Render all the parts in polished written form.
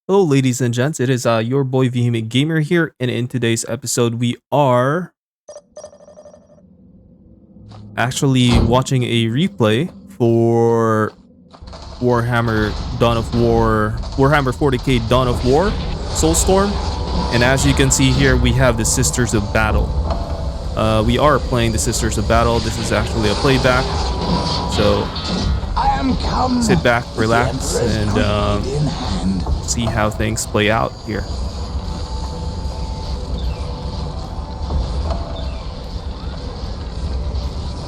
Hello, ladies and gents. It is your boy Vehement Gamer here, and in today's episode, we are actually watching a replay for Warhammer 40k Dawn of War, Soulstorm, and as you can see here, we have the Sisters of Battle. We are playing the Sisters of Battle. This is actually a playback, so sit back, relax, and see how things play out here.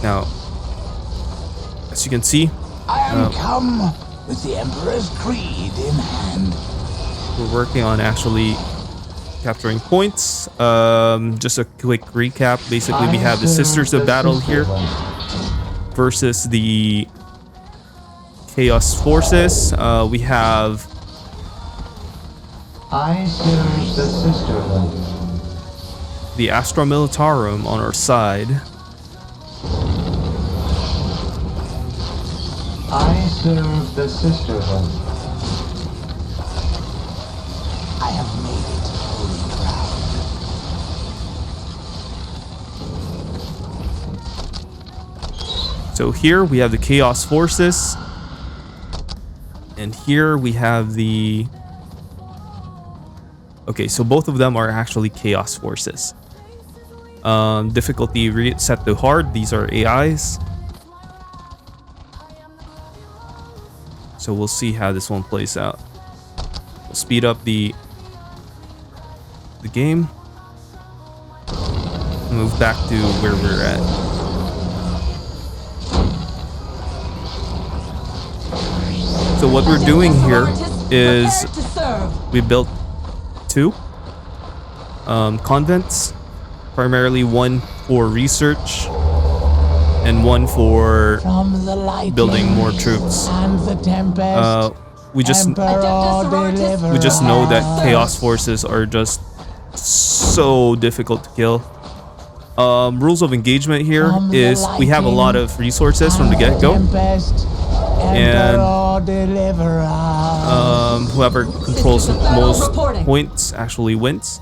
Now, as you can see, I am come with the Emperor's creed in hand. we're working on actually capturing points. Just a quick recap. Basically, we have the Sisters of Battle here versus the Chaos Forces. We have I serve the Sisterhood. the Astra Militarum on our side. I serve the Sisterhood. I have made it holy ground. So here we have the Chaos Forces. And here we have the... Okay, so both of them are actually Chaos Forces. Difficulty set to hard. These are AIs. So we'll see how this one plays out. We'll speed up the game. Move back to where we're at. So what we're doing here is we built two convents, primarily one for research and one for building more troops. We just know that Chaos Forces are just so difficult to kill. Rules of engagement here is we have a lot of resources from the get-go, and whoever controls the most points actually wins.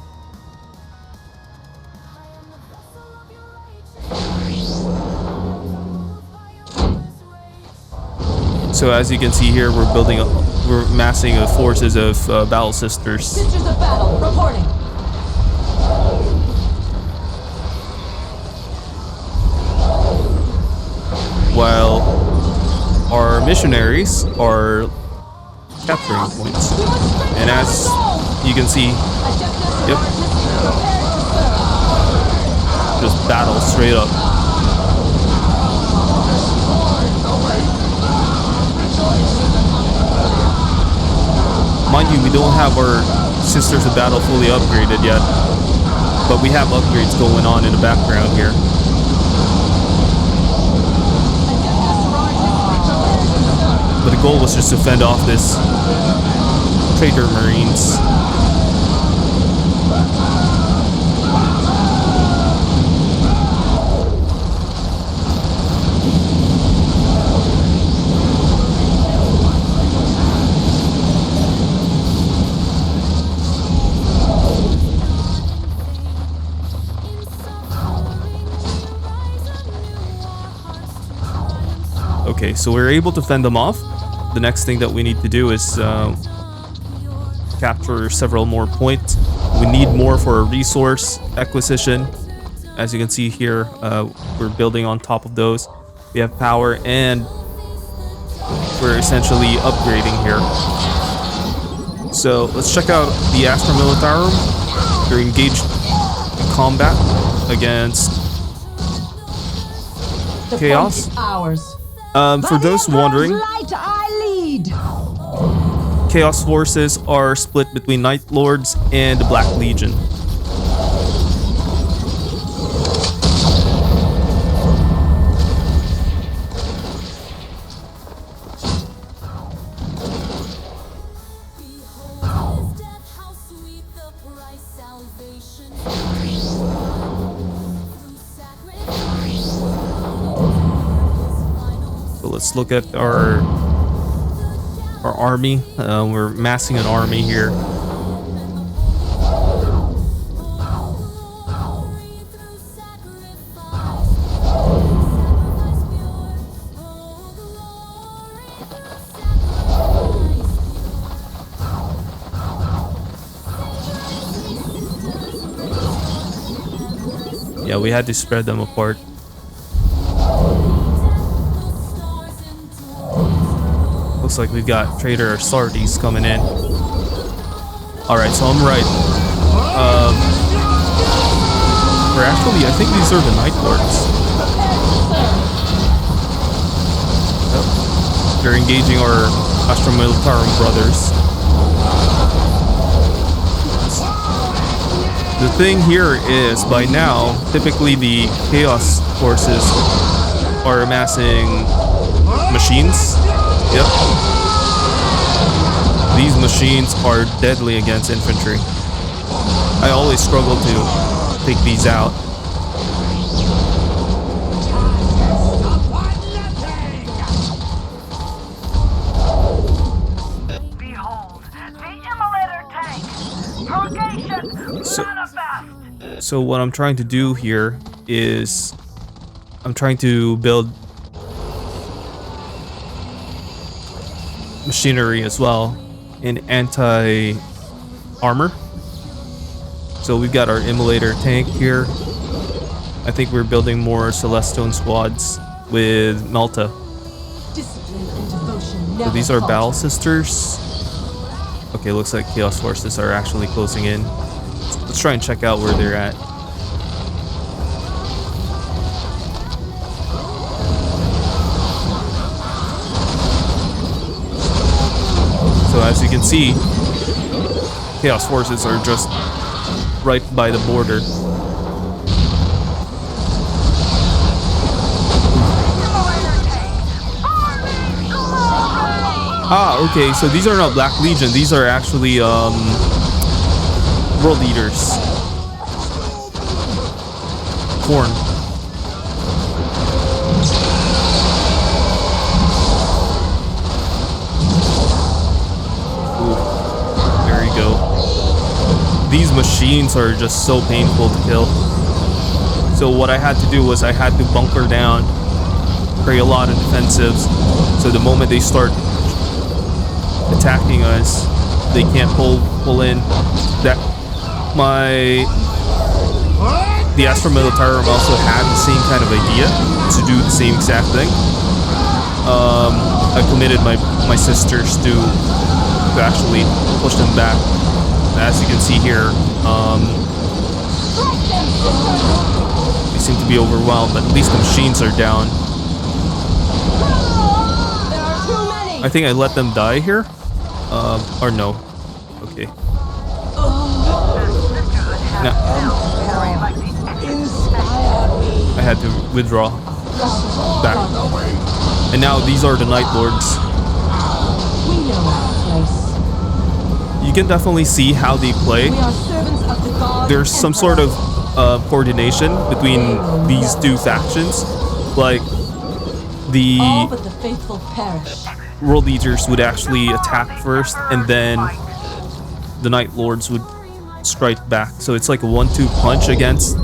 So as you can see here, we're massing forces of Battle Sisters. Sisters of Battle reporting. While our missionaries are capturing points. And as you can see, yep, just battle straight up. Mind you, we don't have our Sisters of Battle fully upgraded yet, but we have upgrades going on in the background here. But the goal was just to fend off this traitor Marines. Okay, so we're able to fend them off. The next thing that we need to do is capture several more points. We need more for a resource acquisition. As you can see here, we're building on top of those. We have power, and we're essentially upgrading here. So let's check out the Astra Militarum. They're engaged in combat against Chaos. For those wondering, Chaos Forces are split between Night Lords and the Black Legion. So let's look at our our army. We're massing an army here. Yeah, we had to spread them apart. Looks like we've got Trader Sardes coming in. Alright, so I'm right. Or actually, I think these are the Night Lords. Yep. They're engaging our Astra Militarum brothers. The thing here is, by now, typically the Chaos forces are amassing machines. Yep. These machines are deadly against infantry. I always struggle to take these out. So what I'm trying to do here is I'm trying to build machinery as well in anti-armor. So we've got our immolator tank here. I think we're building more Celestone squads with Melta. So these are battle sisters. Okay, looks like Chaos forces are actually closing in. Let's try and check out where they're at. So as you can see, Chaos forces are just right by the border. Ah, okay, so these are not Black Legion, these are actually World Eaters. Corn. Ooh, there you go. These machines are just so painful to kill. So what I had to do was I had to bunker down, create a lot of defensives, so the moment they start attacking us, they can't pull in. That the Astra Militarum also had the same kind of idea to do the same exact thing. I committed my sisters to actually push them back. As you can see here, they seem to be overwhelmed, but at least the machines are down. I think I let them die here. Or no. Okay. No. I had to withdraw back. And now these are the Night Lords. You can definitely see how they play. There's some sort of coordination between these two factions. Like the World Eaters would actually attack first, and then the Night Lords would strike back. So it's like a 1-2 punch against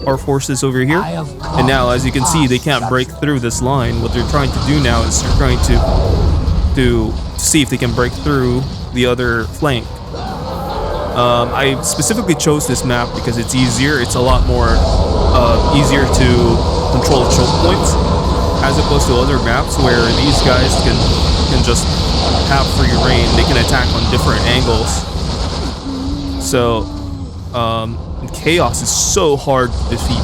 our forces over here. And now, as you can see, they can't break through this line. What they're trying to do now is they're trying to see if they can break through the other flank. I specifically chose this map because it's easier. It's a lot more easier to control choke points, as opposed to other maps where these guys can just have free reign. They can attack on different angles. So Chaos is so hard to defeat,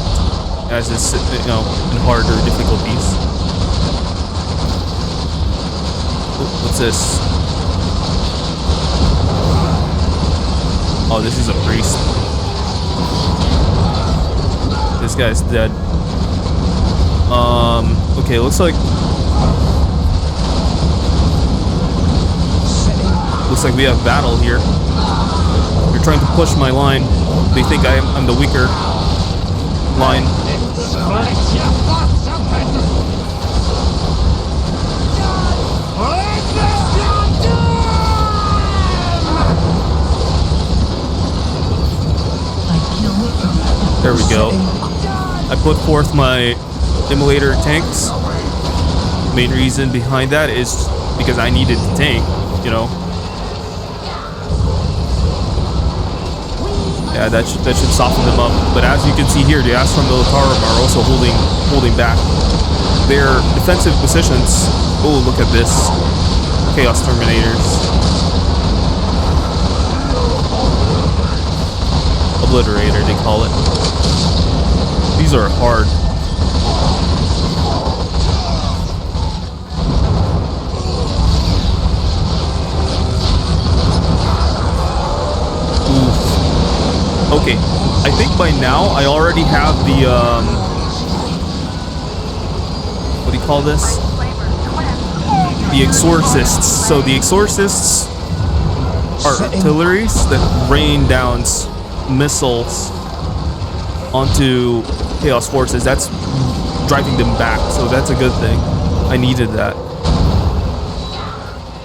as is, you know, in harder difficulties. What's this? Oh, this is a priest. This guy's dead. Okay, looks like we have battle here. They're trying to push my line. They think I'm the weaker line. There we go. I put forth my immolator tanks. Main reason behind that is because I needed the tank, you know. Yeah, that should soften them up. But as you can see here, the Astra Militarum are also holding back their defensive positions. Oh, look at this. Chaos Terminators. Obliterator, they call it. These are hard. Oof. Okay, I think by now I already have the what do you call this? The exorcists. So the exorcists are artilleries that rain down missiles onto chaos forces. That's driving them back, so that's a good thing. I needed that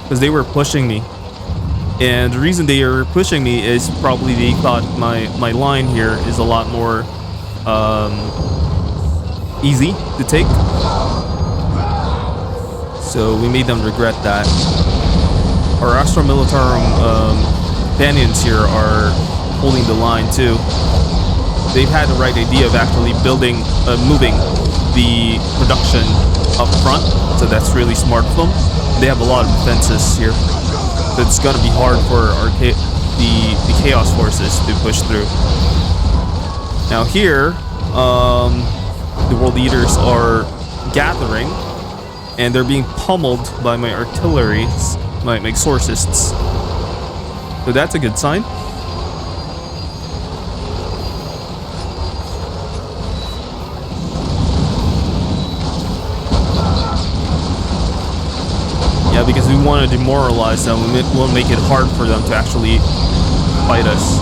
because they were pushing me, and the reason they are pushing me is probably they thought my line here is a lot more easy to take, so we made them regret that. Our Astra Militarum companions here are holding the line too. They've had the right idea of actually moving the production up front, so that's really smart of them. They have a lot of defenses here, so it's gonna be hard for the chaos forces to push through. Now here, the world leaders are gathering, and they're being pummeled by my artillery, my exorcists. So that's a good sign. Yeah, because we want to demoralize them. We'll make it hard for them to actually fight us.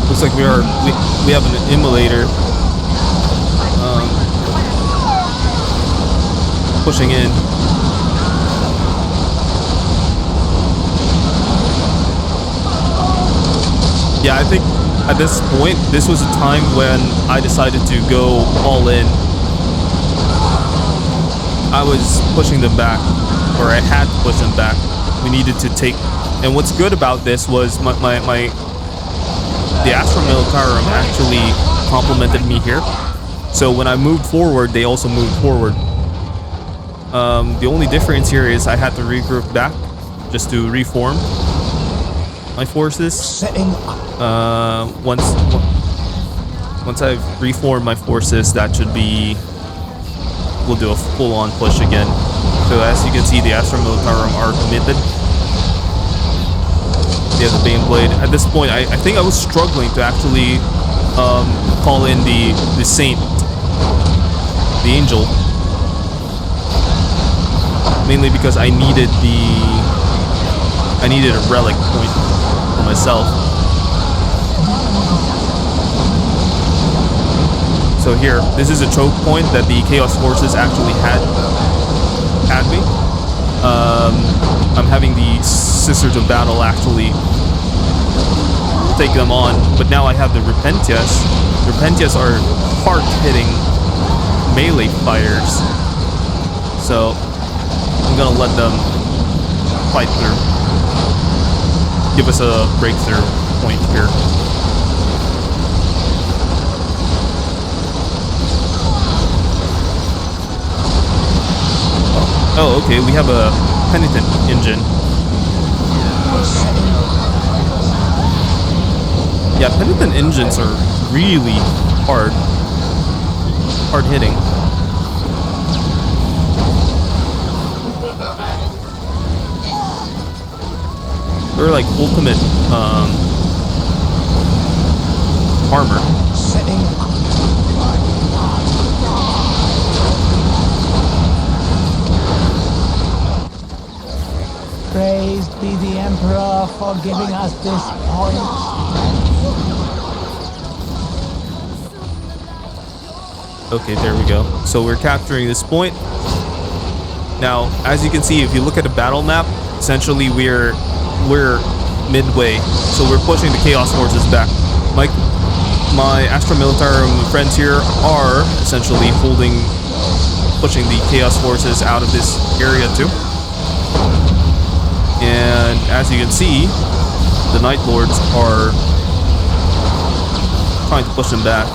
Looks like we have an immolator pushing in. Yeah, I think at this point, this was a time when I decided to go all in. I was pushing them back, or I had to push them back. We needed to take, and what's good about this was the Astra Militarum actually complimented me here. So when I moved forward, they also moved forward. The only difference here is I had to regroup back just to reform my forces. Once I've reformed my forces, that should be, we'll do a full-on push again. So as you can see, the Astra Militarum are committed. They have the Bane Blade. At this point, I think I was struggling to actually call in the Saint, the Angel, mainly because I needed a relic point for myself. So here, this is a choke point that the Chaos Forces actually had me. I'm having the Sisters of Battle actually take them on, but now I have the Repentias. Repentias are hard-hitting melee fighters, so I'm gonna let them fight through. Give us a breakthrough point here. Oh, okay, we have a Penitent engine. Yeah, Penitent engines are really hard hitting. They're like ultimate armor. Praised be the Emperor for giving us this point. Okay, there we go. So we're capturing this point. Now, as you can see, if you look at the battle map, essentially we're midway. So we're pushing the Chaos Forces back. My Astra Militarum friends here are essentially pushing the Chaos Forces out of this area too. And as you can see, the Night Lords are trying to push them back.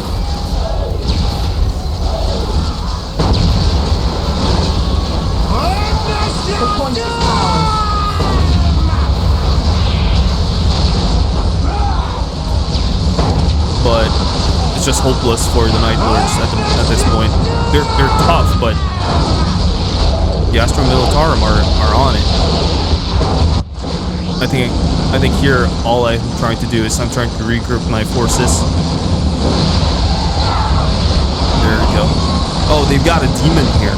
But it's just hopeless for the Night Lords at this point. They're tough, but the Astra Militarum are on it. I think here all I'm trying to do is I'm trying to regroup my forces. There we go. Oh, they've got a demon here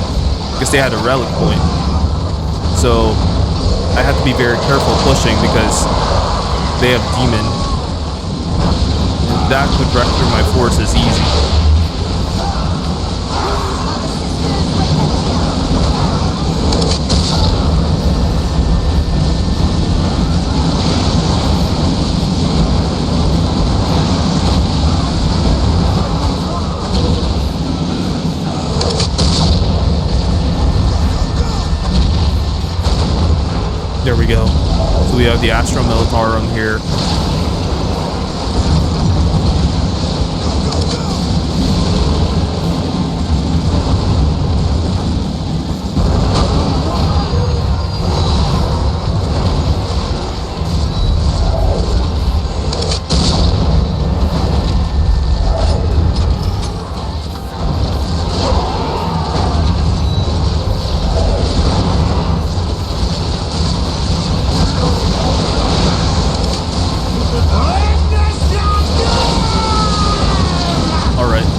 because they had a relic point. So I have to be very careful pushing because they have demon. That could wreck through my forces easy. There we go. So we have the Astra Militarum here.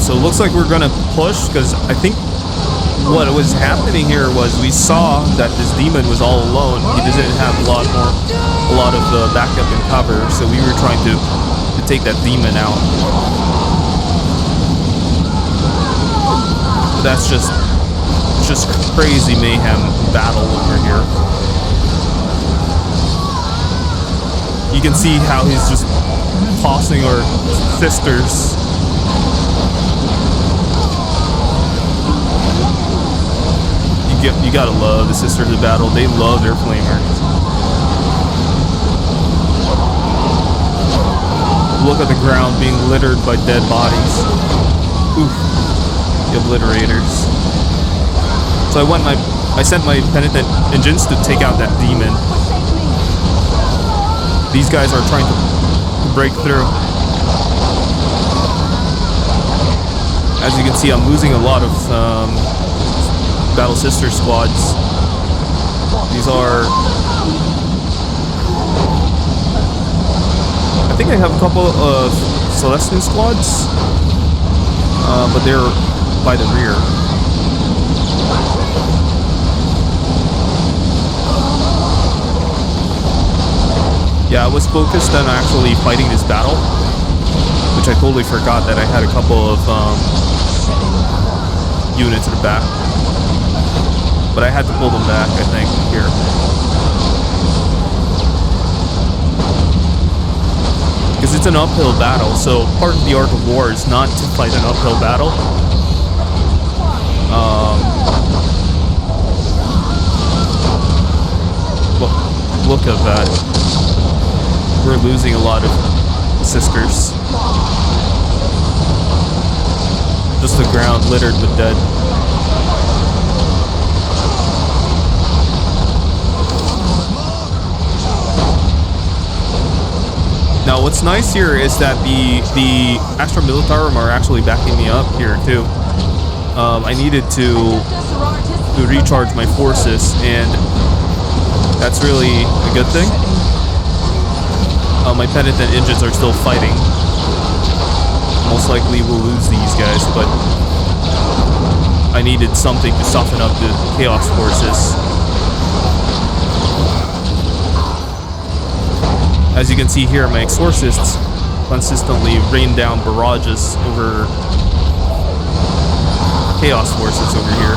So it looks like we're gonna push because I think what was happening here was we saw that this demon was all alone. He didn't have a lot of backup and cover, so we were trying to take that demon out. But that's just crazy mayhem battle over here. You can see how he's just tossing our sisters. You gotta love the Sisters of Battle. They love their flamers. Look at the ground being littered by dead bodies. Oof. The obliterators. So I sent my penitent engines to take out that demon. These guys are trying to break through. As you can see, I'm losing a lot of Battle Sister squads. These are... I think I have a couple of Celestian squads, but they're by the rear. Yeah, I was focused on actually fighting this battle, which I totally forgot that I had a couple of units at the back. But I had to pull them back, I think, here. Because it's an uphill battle, so part of the art of war is not to fight an uphill battle. Look at that. We're losing a lot of sisters. Just the ground littered with dead. Now, what's nice here is that the Astra Militarum are actually backing me up here too. I needed to recharge my forces, and that's really a good thing. My penitent engines are still fighting. Most likely we'll lose these guys, but I needed something to soften up the Chaos Forces. As you can see here, my exorcists consistently rain down barrages over Chaos forces over here.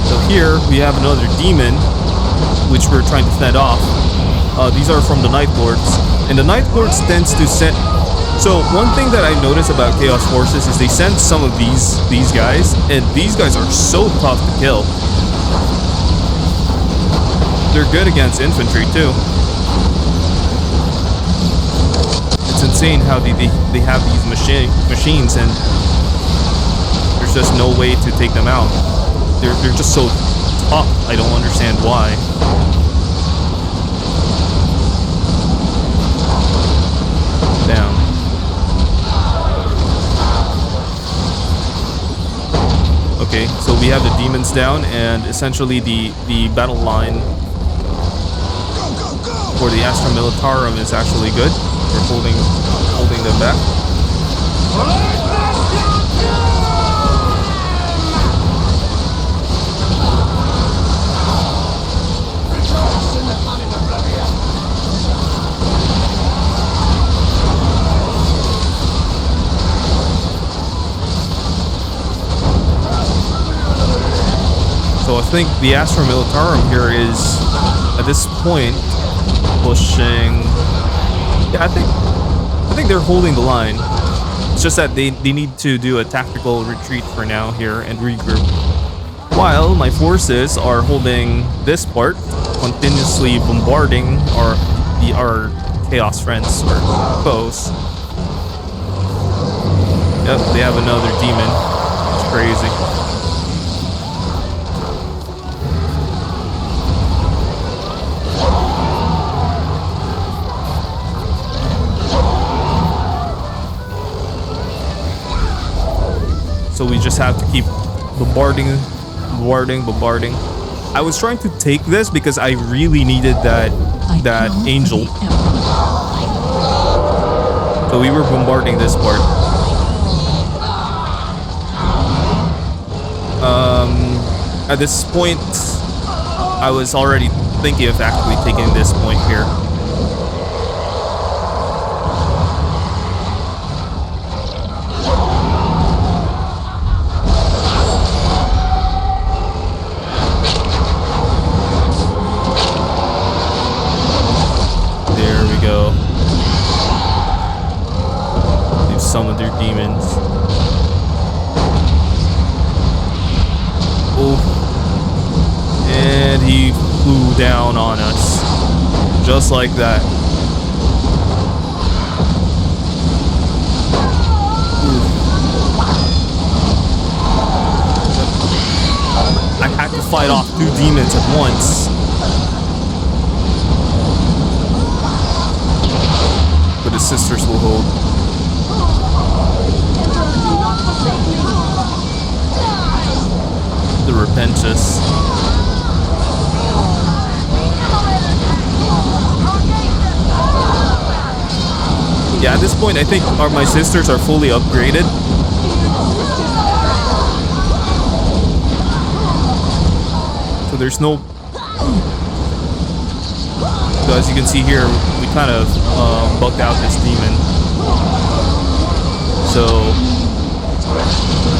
So here we have another demon, which we're trying to fend off. These are from the Night Lords, and the Night Lords tends to send. So one thing that I noticed about Chaos Forces is they send some of these guys, and these guys are so tough to kill. They're good against infantry too. It's insane how they have these machines, and there's just no way to take them out. They're just so tough. I don't understand why. Down. Okay, so we have the demons down, and essentially the battle line for the Astra Militarum is actually good. We're holding them back. So I think the Astra Militarum here is, at this point, pushing. Yeah, I think they're holding the line. It's just that they need to do a tactical retreat for now here and regroup. While my forces are holding this part, continuously bombarding our chaos friends or foes. Yep, they have another demon. It's crazy. So we just have to keep bombarding. I was trying to take this because I really needed that angel. So we were bombarding this part. At this point, I was already thinking of actually taking this point here. Some of their demons. Oh, and he flew down on us just like that. Ooh. I had to fight off 2 demons at once. But his sisters will hold. The Repentance. Yeah, at this point I think my sisters are fully upgraded. So there's no... So as you can see here, we kind of bugged out this demon. So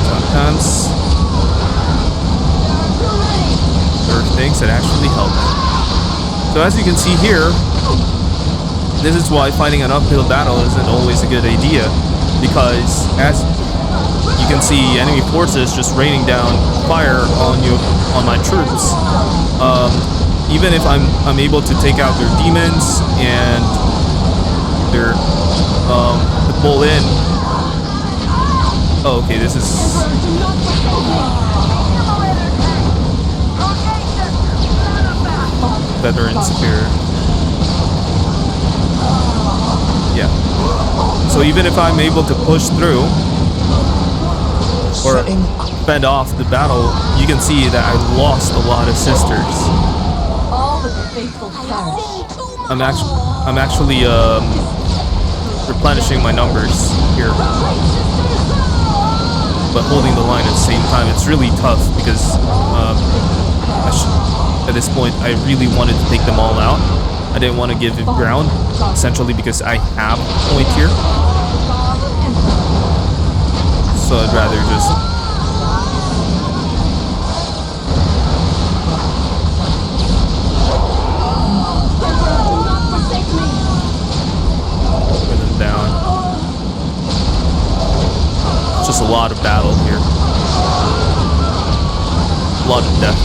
sometimes there are things that actually help. So as you can see here, this is why fighting an uphill battle isn't always a good idea, because as you can see, enemy forces just raining down fire on my troops. Even if I'm able to take out their demons and their to pull in. Oh, okay, this is. Veteran Superior. Yeah. So even if I'm able to push through or fend off the battle, you can see that I lost a lot of sisters. I'm actually replenishing my numbers here, but holding the line at the same time. It's really tough because at this point, I really wanted to take them all out. I didn't want to give it ground, essentially because I have a point here. So I'd rather just... put them down. It's just a lot of battle here. A lot of death.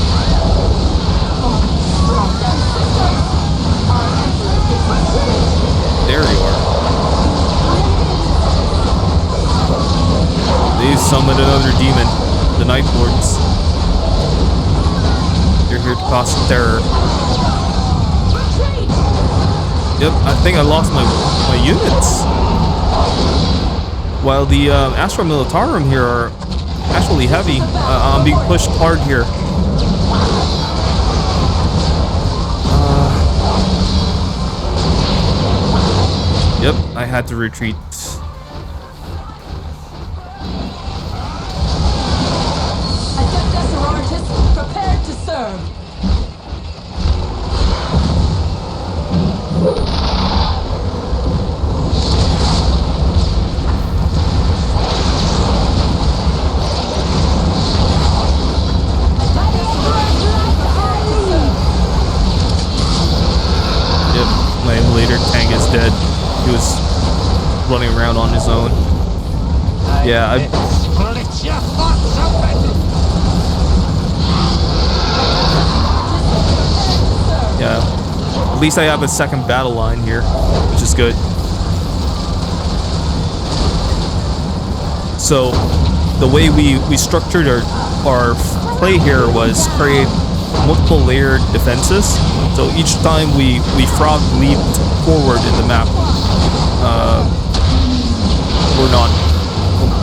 There you are. They summoned another demon, the Night Lords. They're here to cause terror. Yep, I think I lost my units. While the Astra Militarum here are actually heavy, I'm being pushed hard here. Yep, I had to retreat. Prepared to serve. Yep, my emulator tank is dead. He was running around on his own. Yeah, at least I have a second battle line here, which is good. So the way we structured our play here was create multiple layered defenses. So each time we frog leaped forward in the map, we're not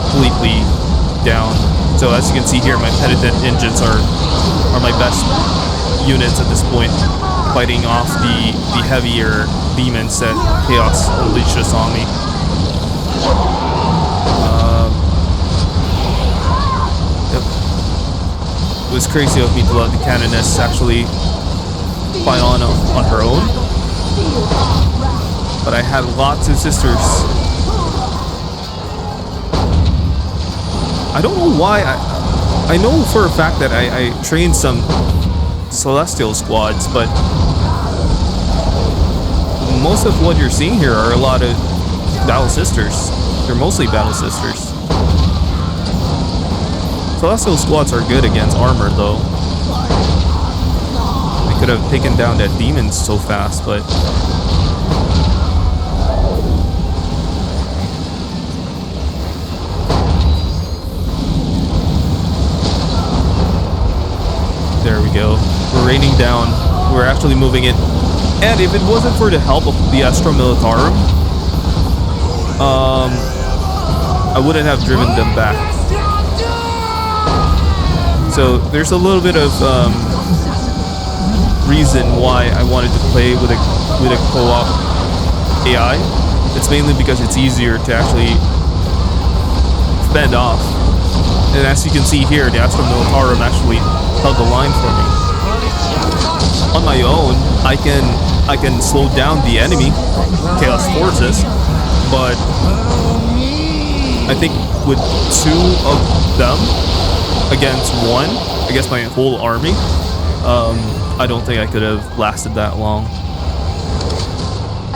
completely down. So as you can see here, my penitent engines are my best units at this point, fighting off the heavier demons that Chaos unleashes on me. Yep. It was crazy of me to let the Canoness actually fight on her own, but I had lots of sisters. I don't know why. I know for a fact that I trained some Celestial squads, but most of what you're seeing here are a lot of Battle Sisters. They're mostly Battle Sisters. Celestial squads are good against armor, though. I could have taken down that demon so fast, but... there we go. We're raining down. We're actually moving it. And if it wasn't for the help of the Astra Militarum, I wouldn't have driven them back. So there's a little bit of reason why I wanted to play with a co-op AI. It's mainly because it's easier to actually fend off. And as you can see here, the Astra Militarum actually held the line for me. On my own, I can slow down the enemy Chaos forces, but I think with two of them against one, against my whole army, I don't think I could have lasted that long.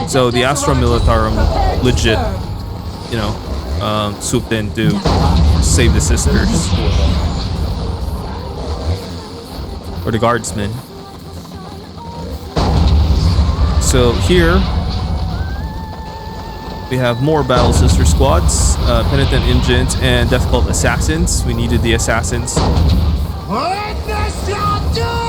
So the Astra Militarum legit, you know, swooped in to save the sisters. Or the guardsmen. So here we have more Battle Sister squads, Penitent Engines, and Death Cult Assassins. We needed the assassins. Witness your doom!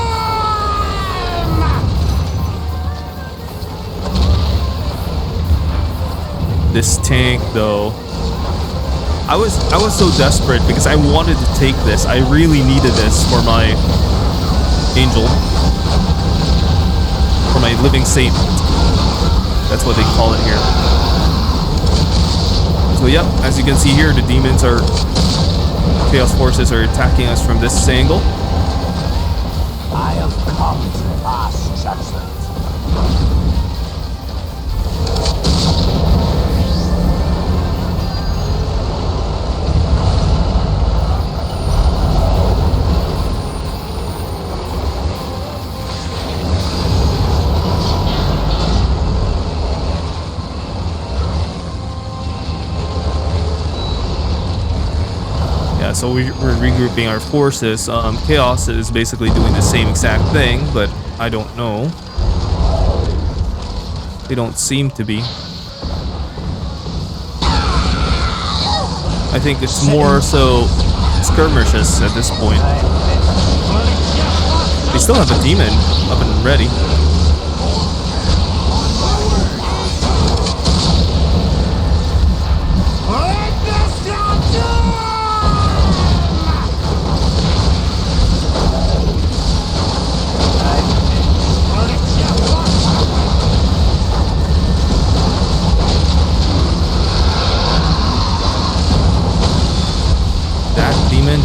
This tank, though, I was so desperate because I wanted to take this. I really needed this for my angel, for my living saint. That's what they call it here. So yep, as you can see here, the demons are, Chaos forces are attacking us from this angle. I have come to pass judgment. So we're regrouping our forces. Chaos is basically doing the same exact thing, but I don't know. They don't seem to be. I think it's more so skirmishes at this point. They still have a demon up and ready.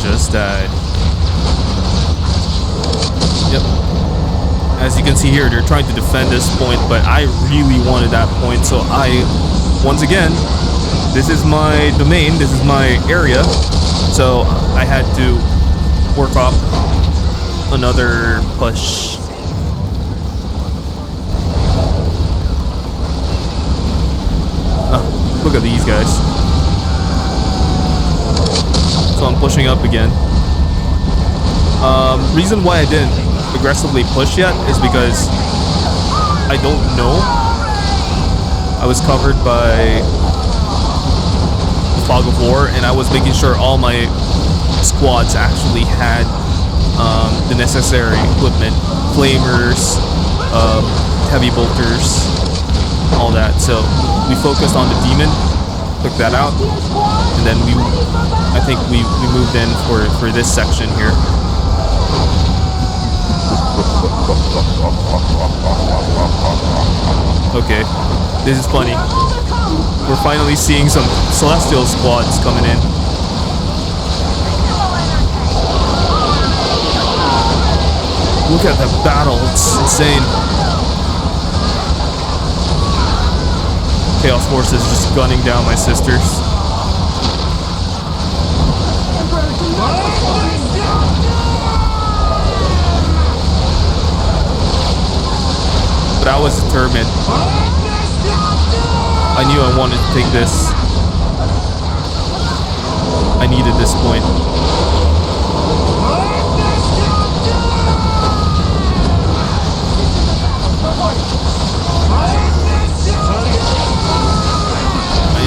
Just died. Yep. As you can see here, they're trying to defend this point, but I really wanted that point, so once again, this is my domain, this is my area, so I had to work up another push. Oh, look at these guys. So I'm pushing up again. Reason why I didn't aggressively push yet is because I don't know. I was covered by the fog of war, and I was making sure all my squads actually had the necessary equipment, flamers, heavy bolters, all that. So we focused on the demon, took that out, and then I think we moved in for this section here. Okay, this is funny. We're finally seeing some celestial squads coming in. Look at that battle, it's insane. Chaos forces just gunning down my sisters. But I was determined. I knew I wanted to take this. I needed this point.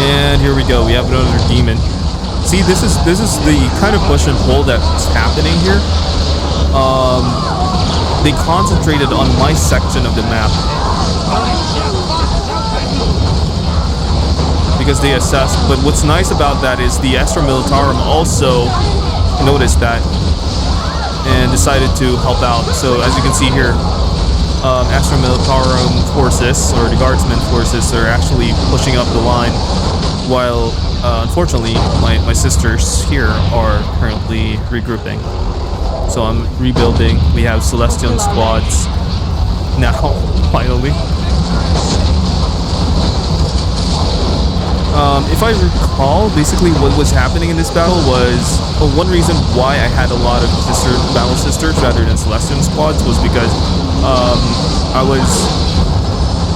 And here we go. We have another demon. See, this is the kind of push and pull that's happening here. They concentrated on my section of the map because they assessed. But what's nice about that is the Extra Militarum also noticed that and decided to help out. So as you can see here, Extra Militarum forces, or the Guardsmen forces, are actually pushing up the line, while unfortunately my sisters here are currently regrouping. So I'm rebuilding. We have Celestian squads now, finally. If I recall, basically what was happening in this battle was, one reason why I had a lot of battle sisters rather than Celestian squads was because I was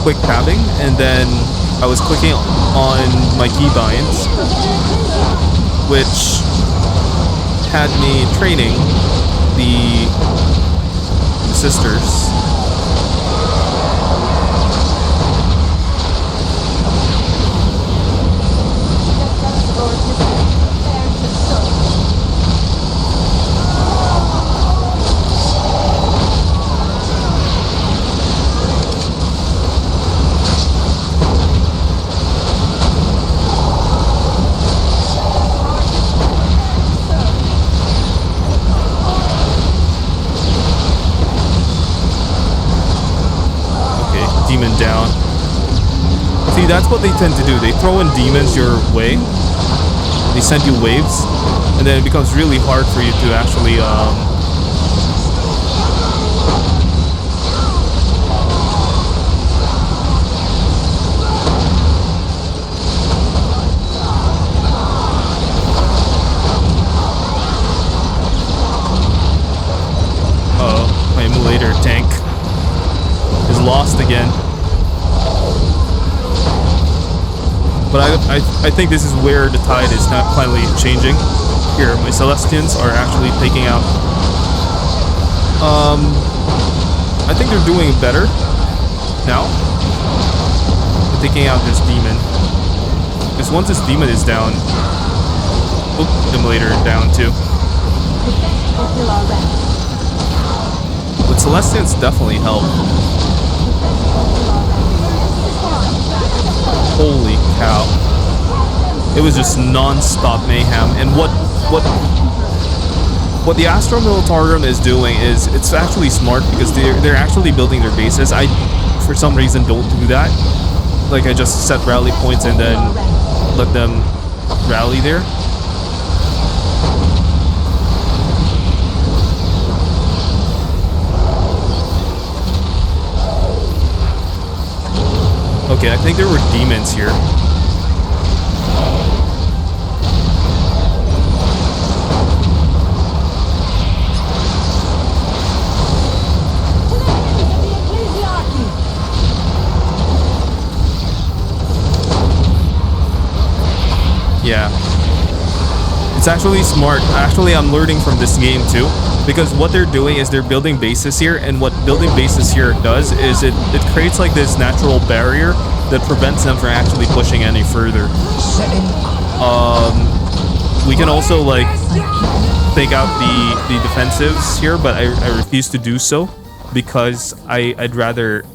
quick tabbing, and then I was clicking on my keybinds, which had me training the sisters. Demon down. See, that's what they tend to do. They throw in demons your way. They send you waves, and then it becomes really hard for you to actually lost again. But I think this is where the tide is not finally changing. Here, my Celestians are actually taking out. I think they're doing better now. They're taking out this demon. Because once this demon is down, Immolator down too. But Celestians definitely help. Holy cow. It was just non-stop mayhem. And what the Astro Militarum is doing is it's actually smart because they're actually building their bases. I for some reason don't do that. Like I just set rally points and then let them rally there. Okay, I think there were demons here. Yeah. It's actually smart. Actually, I'm learning from this game too. Because what they're doing is they're building bases here, and what building bases here does is it creates like this natural barrier that prevents them from actually pushing any further. We can also like take out the defensives here, but I refuse to do so because I'd rather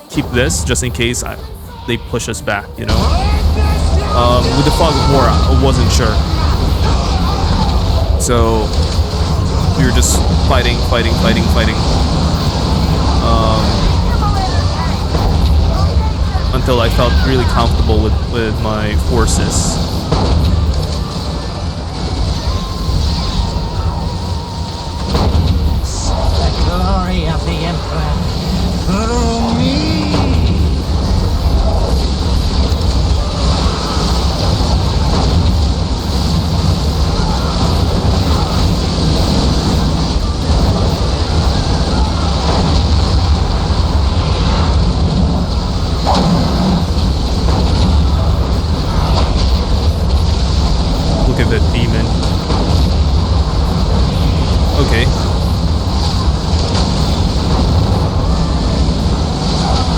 keep this just in case they push us back, you know. With the Fog of War, I wasn't sure. So we were just fighting. Until I felt really comfortable with my forces. The glory of the Emperor through me. Look at that demon. Okay.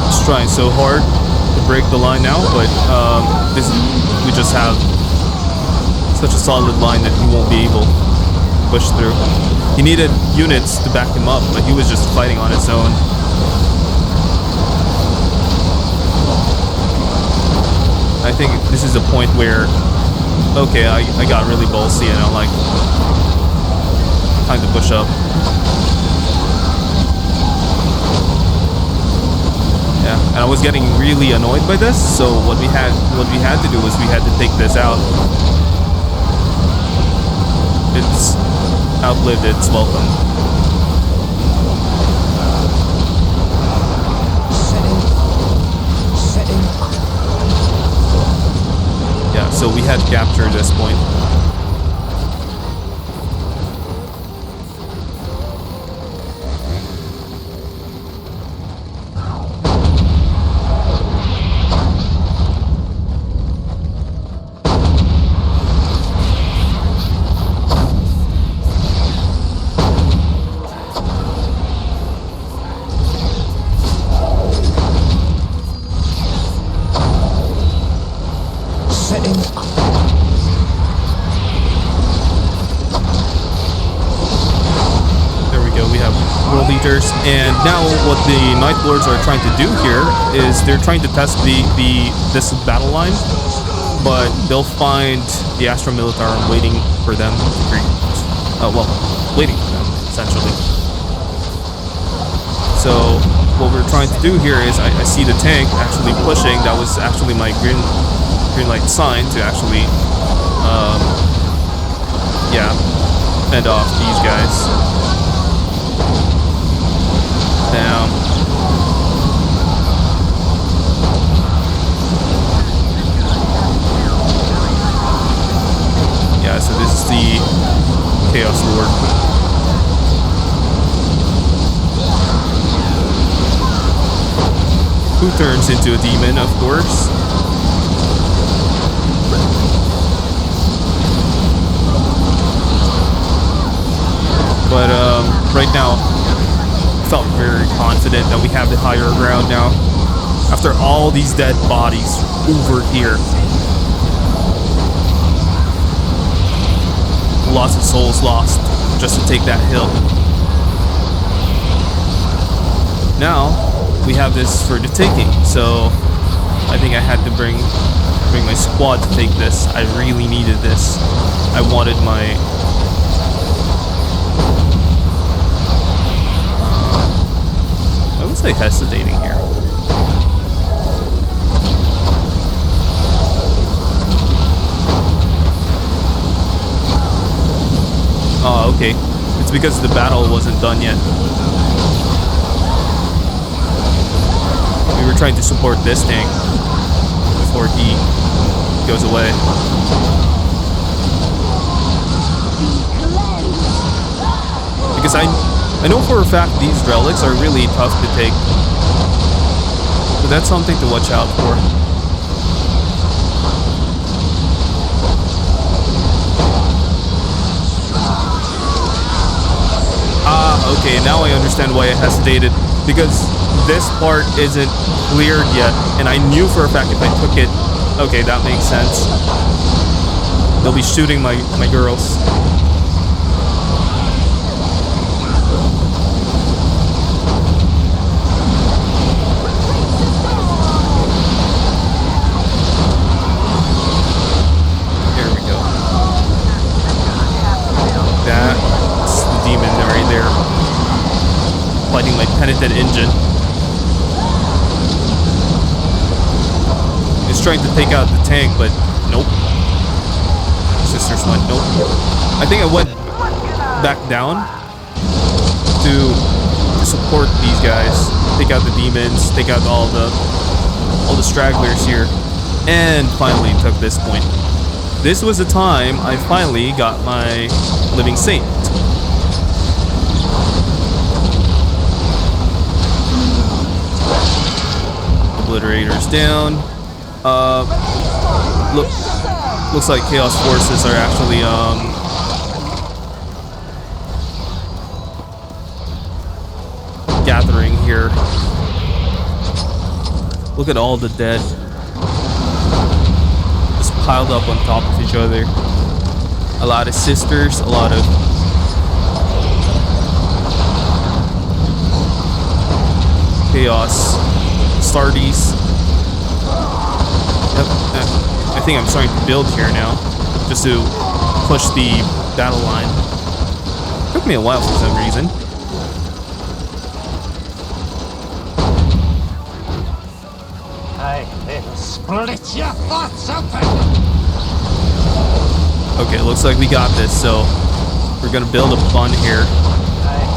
It's trying so hard to break the line now, but we just have such a solid line that he won't be able to push through. He needed units to back him up, but he was just fighting on his own. I think this is a point where okay, I got really ballsy and I'm like, time to push up. Yeah, and I was getting really annoyed by this, so what we had to do was we had to take this out. It's outlived its welcome. Yeah, so we had captured this point. And now what the Night Lords are trying to do here is they're trying to test this battle line, but they'll find the Astro Militarum waiting for them to creep. Waiting for them, essentially. So what we're trying to do here is I see the tank actually pushing. That was actually my green light sign to actually fend off these guys. Down. Yeah, so this is the Chaos Lord. who turns into a demon, of course. But right now, I felt very confident that we have the higher ground now. After all these dead bodies over here. Lots of souls lost just to take that hill. Now we have this for the taking, so I think I had to bring my squad to take this. I really needed this. I wanted my why was I hesitating here? Oh, okay. It's because the battle wasn't done yet. We were trying to support this tank before he goes away. Because I know for a fact these relics are really tough to take. So that's something to watch out for. Okay, now I understand why I hesitated, because this part isn't cleared yet, and I knew for a fact if I took it, okay, that makes sense. They'll be shooting my girls. There we go. That's the demon right there. Fighting my penitent engine. It's trying to take out the tank, but nope. Sisters went nope. I think I went back down to support these guys. Take out the demons, take out all the stragglers here, and finally took this point. This was the time I finally got my living saint. Obliterators down. Looks like Chaos Forces are actually gathering here. Look at all the dead just piled up on top of each other. A lot of sisters, a lot of Chaos Stardies. Yep, I think I'm starting to build here now, just to push the battle line. Took me a while for some reason. I will split your thoughts open. Okay, looks like we got this, so we're gonna build a fun here,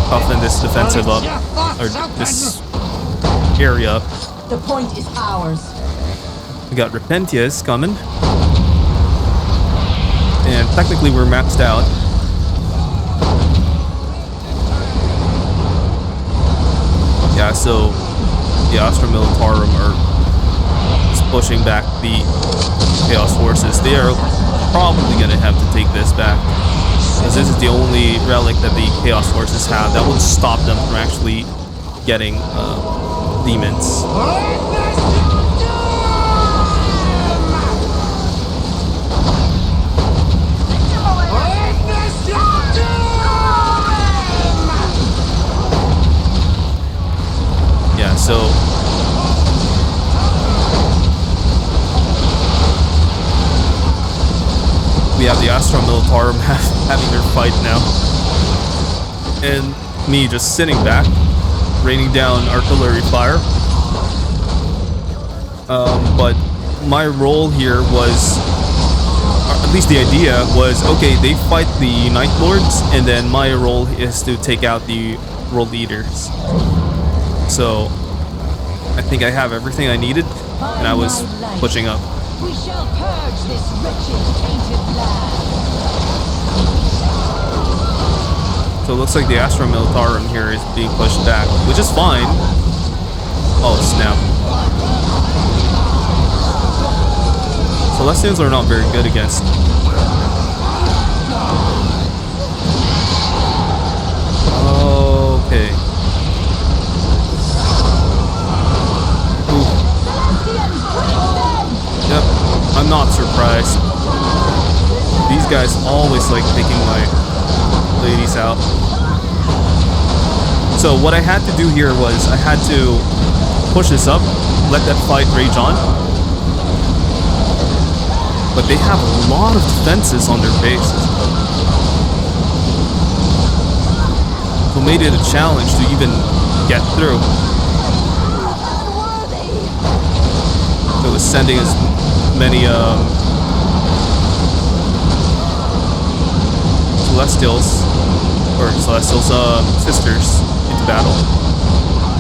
toughen this defensive up, or this area up. The point is ours. We got Repentias coming. And technically we're maxed out. Yeah, so the Astra Militarum are just pushing back the Chaos Forces. They are probably going to have to take this back, because this is the only relic that the Chaos Forces have that would stop them from actually getting demons. Yeah, so we have the Astra Militarum having their fight now, and me just sitting back, raining down artillery fire. But my role here was, or at least the idea was, okay, they fight the Night Lords, and then my role is to take out the world leaders. So I think I have everything I needed, and I was pushing up. We shall purge this wretched, tainted land. So it looks like the Astra Militarum here is being pushed back, which is fine. Oh snap. Celestials are not very good against. Okay. Ooh. Yep, I'm not surprised. These guys always like taking my ladies out. So what I had to do here was I had to push this up, let that fight rage on. But they have a lot of defenses on their bases. So made it a challenge to even get through. It was sending as many Celestials sisters into battle.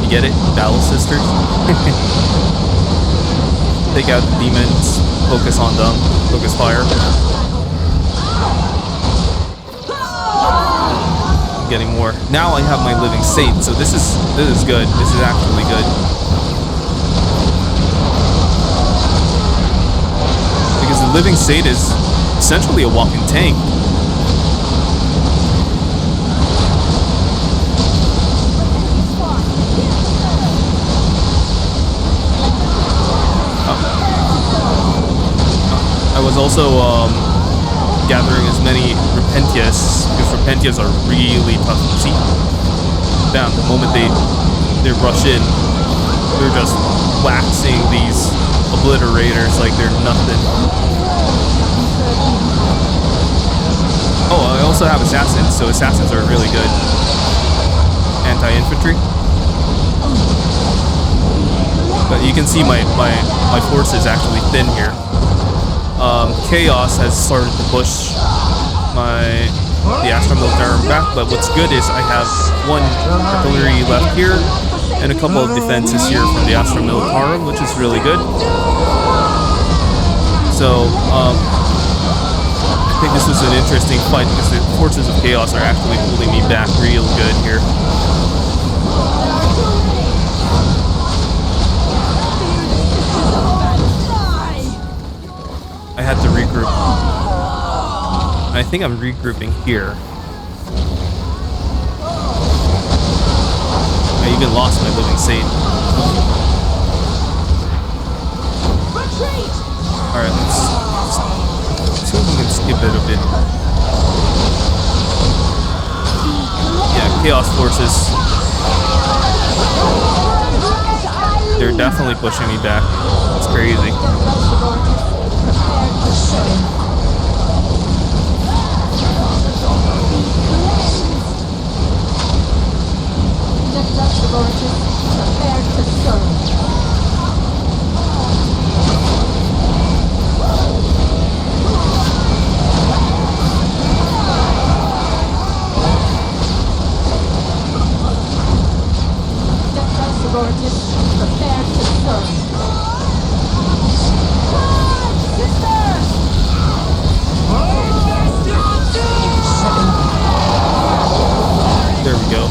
You get it? Battle sisters. Take out the demons, focus on them, focus fire. I'm getting more. Now I have my living saint, so this is good. This is actually good. Because the living saint is essentially a walking tank. I was also gathering as many Repentias, because Repentias are really tough to see. Bam, the moment they rush in, they're just waxing these obliterators like they're nothing. Oh, I also have assassins, so assassins are really good. Anti-infantry. But you can see my force is actually thin here. Chaos has started to push the Astra Militarum back, but what's good is I have one artillery left here and a couple of defenses here from the Astra Militarum, which is really good. So I think this was an interesting fight because the forces of Chaos are actually pulling me back real good here. I had to regroup. I think I'm regrouping here. I even lost my living saint. Alright, let's see if we can skip it a bit. Yeah, Chaos Forces. They're definitely pushing me back. It's crazy. There we go.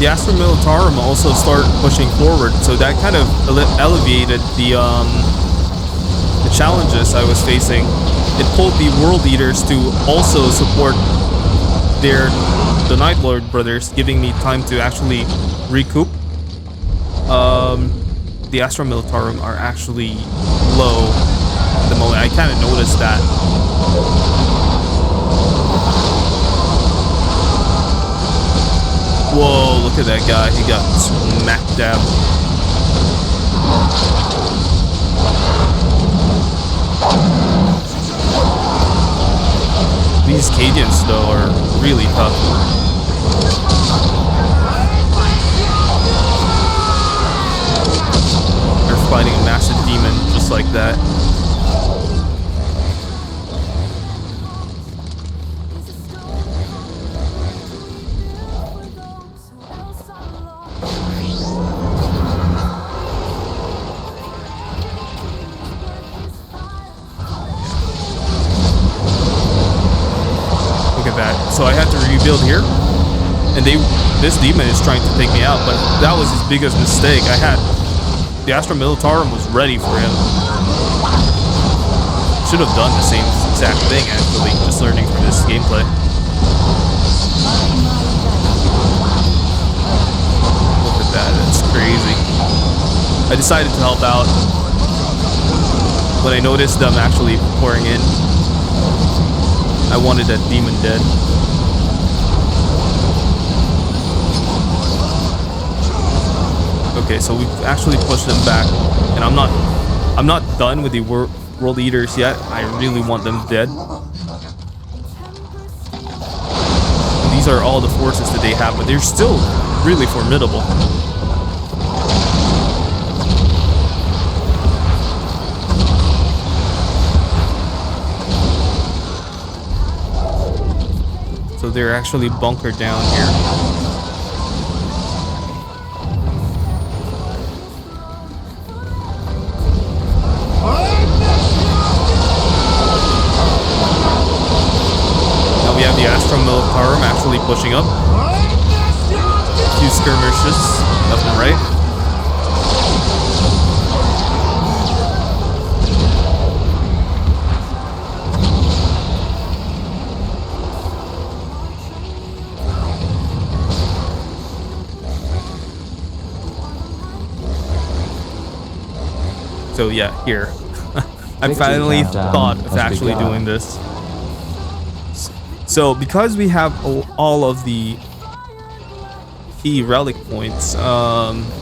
The Astra Militarum also started pushing forward, so that kind of alleviated the challenges I was facing. It pulled the World Eaters to also support the Night Lord brothers, giving me time to actually recoup. The Astra Militarum are actually low at the moment. I kind of noticed that. Whoa, look at that guy. He got smacked down. These Cadians, though, are really tough. They're fighting a massive demon just like that. So I had to rebuild here, and this demon is trying to take me out, but that was his biggest mistake. I had the Astra Militarum was ready for him. Should have done the same exact thing, actually, just learning from this gameplay. Look at that, that's crazy. I decided to help out when I noticed them actually pouring in. I wanted that demon dead. Okay, so we've actually pushed them back, and I'm not done with the World Eaters yet. I really want them dead. These are all the forces that they have, but they're still really formidable. So they're actually bunkered down here. Now we have the Astra Militarum actually pushing up. A few skirmishes left and right. So yeah, here. I finally thought of actually doing this. So because we have all of the key relic points,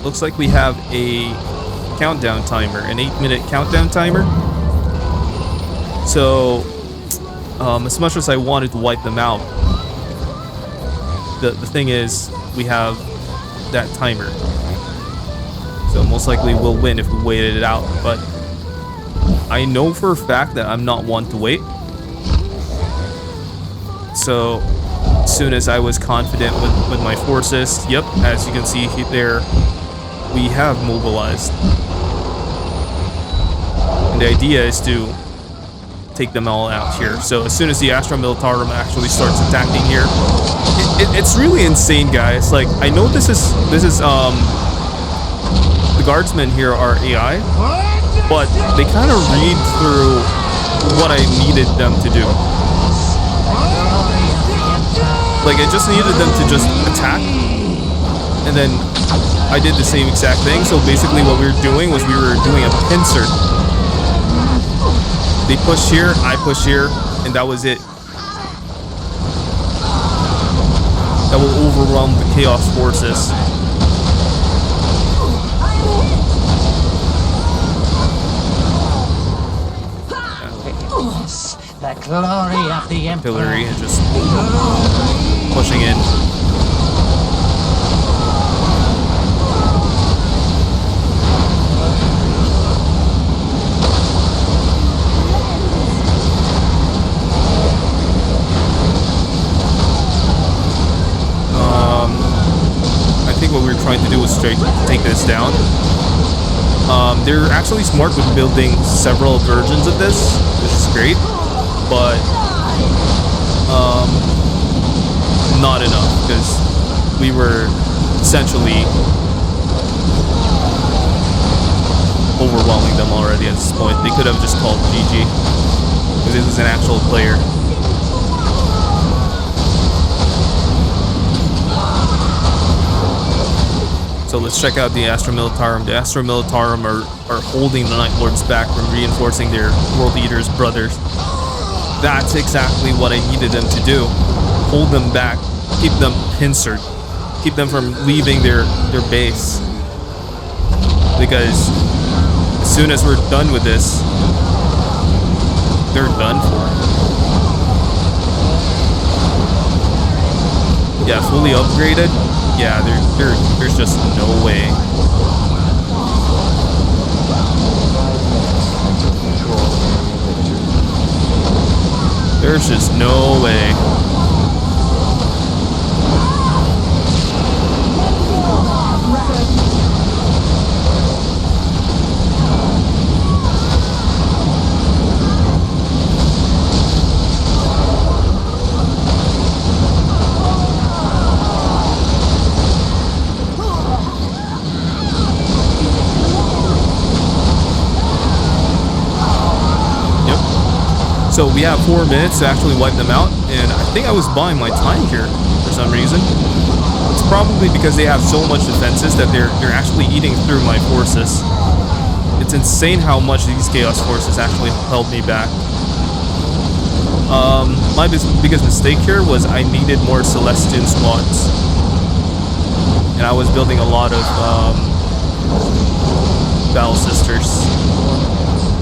looks like we have a countdown timer, an 8-minute countdown timer. So as much as I wanted to wipe them out, the thing is we have that timer. So most likely we'll win if we waited it out, but I know for a fact that I'm not one to wait. So as soon as I was confident with my forces, yep, as you can see there, we have mobilized. And the idea is to take them all out here. So as soon as the Astra Militarum actually starts attacking here, it's really insane, guys. Like, I know this is the guardsmen here are AI, but they kind of read through what I needed them to do. Like, I just needed them to just attack, and then I did the same exact thing. So basically what we were doing was we were doing a pincer. They pushed here, I pushed here, and that was it. That will overwhelm the Chaos forces. The glory of the Emperor. Artillery and just pushing in. I think what we were trying to do was take this down. They're actually smart with building several versions of this, which is great, but not enough, because we were essentially overwhelming them already at this point. They could have just called GG, because it was an actual player. So let's check out the Astra Militarum. The Astra Militarum are holding the Night Lords back from reinforcing their World Eaters brothers. That's exactly what I needed them to do. Hold them back, keep them pincered, keep them from leaving their base. Because as soon as we're done with this, they're done for. Yeah, fully upgraded. Yeah, there's just no way. There's just no way. So we have 4 minutes to actually wipe them out, and I think I was buying my time here for some reason. It's probably because they have so much defenses that they're actually eating through my forces. It's insane how much these Chaos Forces actually held me back. My biggest mistake here was I needed more Celestian squads. And I was building a lot of Battle Sisters.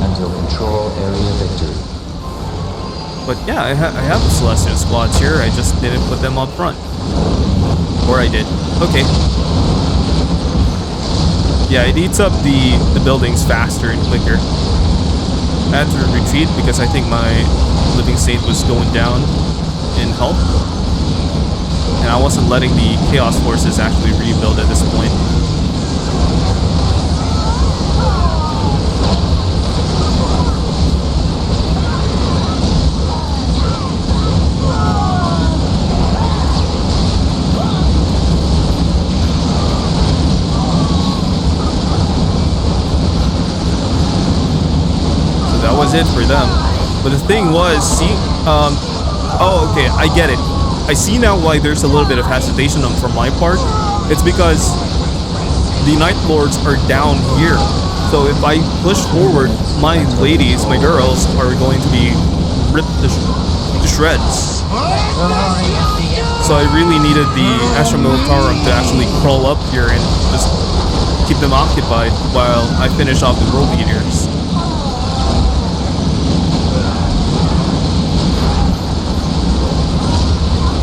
Until control area victory. But yeah, I have the Celestian squads here, I just didn't put them up front. Or I did. Okay. Yeah, it eats up the buildings faster and quicker. I had to retreat because I think my living state was going down in health. And I wasn't letting the Chaos Forces actually rebuild at this point. Was it for them, but the thing was, see, oh, okay, I get it. I see now why there's a little bit of hesitation from my part. It's because the Night Lords are down here, so if I push forward, my ladies, my girls, are going to be ripped to shreds. So I really needed the Astra Militarum to actually crawl up here and just keep them occupied while I finish off the World Eaters.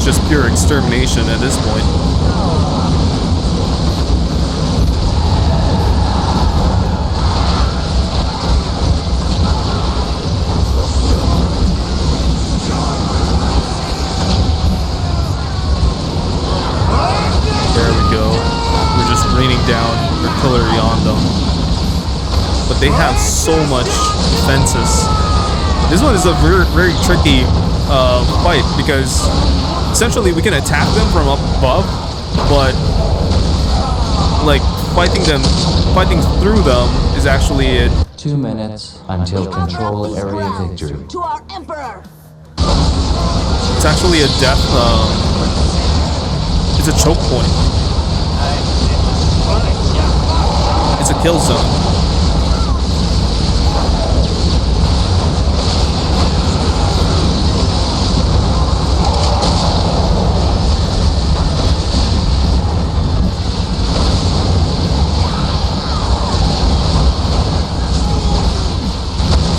Just pure extermination at this point. There we go. We're just raining down artillery on them. But they have so much defenses. This one is a very, very tricky fight because essentially we can attack them from up above, but like fighting through them is actually it. 2 minutes until control area victory. To our Emperor! It's actually a death, it's a choke point. It's a kill zone.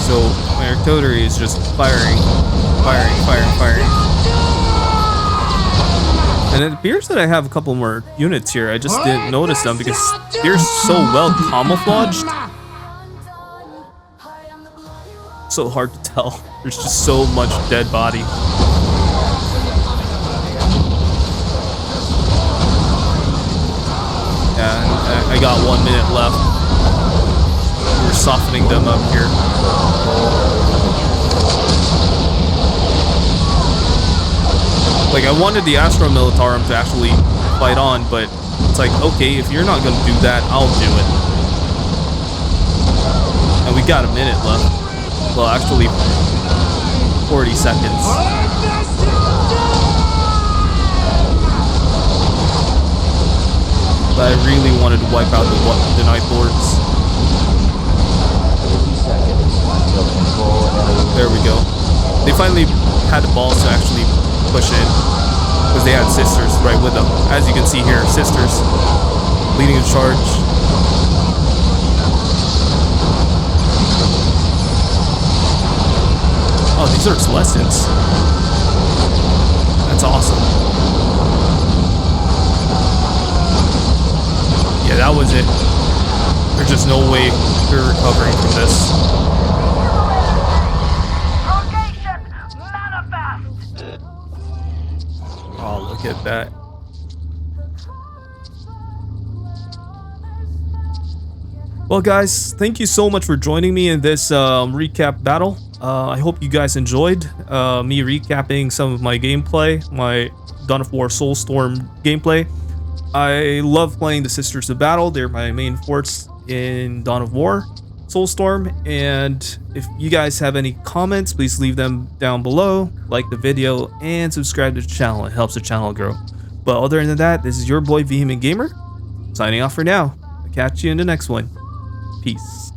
So my artillery is just firing. And it appears that I have a couple more units here. I just didn't notice them because they're so well camouflaged. So hard to tell. There's just so much dead body. And I got 1 minute left. We're softening them up here. Like, I wanted the Astra Militarum to actually fight on, but it's like, okay, if you're not gonna do that, I'll do it. And we got a minute left. Well, actually, 40 seconds. But I really wanted to wipe out the Night Lords. There we go. They finally had the balls to actually push in because they had sisters right with them. As you can see here, sisters leading the charge. Oh, these are Celestians. That's awesome. Yeah, that was it. There's just no way we're recovering from this. Oh, look at that. Well, guys, thank you so much for joining me in this recap battle. I hope you guys enjoyed me recapping some of my gameplay, my Dawn of War Soulstorm gameplay. I love playing the Sisters of Battle. They're my main forts in Dawn of War. Soulstorm. And if you guys have any comments, please leave them down below, like the video, and subscribe to the channel. It helps the channel grow. But other than that, this is your boy Vehement Gamer, signing off for now. I'll catch you in the next one. Peace.